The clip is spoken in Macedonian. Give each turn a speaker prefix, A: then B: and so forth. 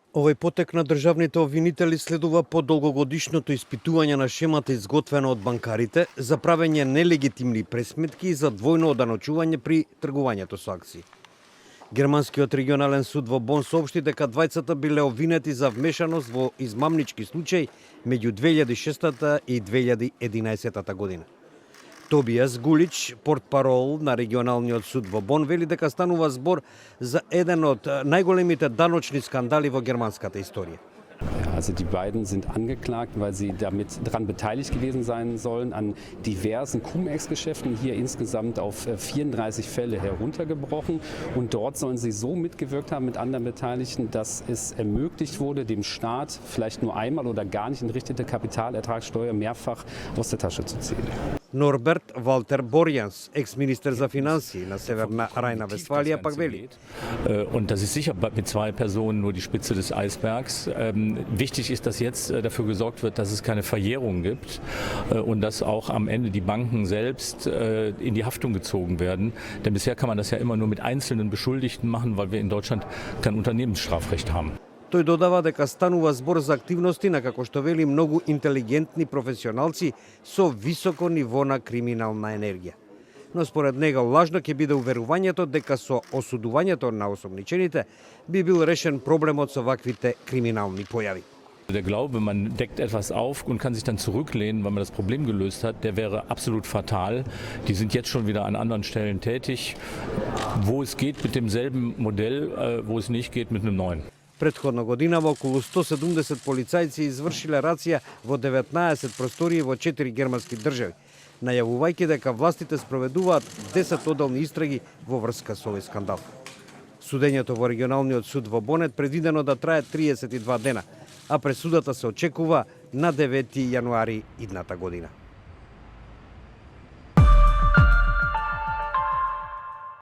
A: Овој потек на државните обвинители следува по долгогодишното испитување на шемата изготвена од банкарите за правење нелегитимни пресметки и за двојно оданочување при тргувањето со акции. Германскиот регионален суд во Бон соопшти дека двајцата биле обвинети за вмешаност во измамнички случаи меѓу 2006 и 2011 година. Тобијас Гулич, портпарол на регионалниот суд во Бон, вели дека станува збор за еден од најголемите даночни скандали во германската историја.
B: Also die beiden sind angeklagt, weil sie damit daran beteiligt gewesen sein sollen an diversen Cum-Ex-Geschäften, hier insgesamt auf 34 Fälle heruntergebrochen. Und dort sollen sie so mitgewirkt haben mit anderen Beteiligten, dass es ermöglicht wurde, dem Staat vielleicht nur einmal oder gar nicht entrichtete Kapitalertragssteuer mehrfach aus der Tasche zu ziehen.
A: Норберт Валтер Борјанс, екс-министер за финансии на Северна Рajna-Westfalia, пак вели.
C: Und das ist sicher mit zwei Personen nur die Spitze des Eisbergs. Wichtig ist, dass jetzt dafür gesorgt wird, dass es keine Verjährung gibt und dass auch am Ende die Banken selbst in die Haftung gezogen werden. Denn bisher kann man das ja immer nur mit einzelnen Beschuldigten machen, weil wir in Deutschland kein Unternehmensstrafrecht haben.
A: Тој додава дека станува збор за активности на, како што вели, многу интелигентни професионалци со високо ниво на криминална енергија. Но според него лажно ќе биде уверувањето дека со осудувањето на осомничените би бил решен проблемот со ваквите криминални појави.
C: Der Glaube, man deckt etwas auf und kann sich dann zurücklehnen, weil man das Problem gelöst hat, der wäre absolut fatal. Die sind jetzt schon wieder an anderen Stellen tätig, wo es geht mit demselben Modell, wo es nicht geht mit einem neuen.
A: Претходна година во околу 170 полицајци извршиле рација во 19 простории во 4 германски држави, најавувајќи дека властите спроведуваат 10 одделни истраги во врска со овој скандал. Судењето во регионалниот суд во Бон е предвидено да трае 32 дена, а пресудата се очекува на 9 јануари идната година.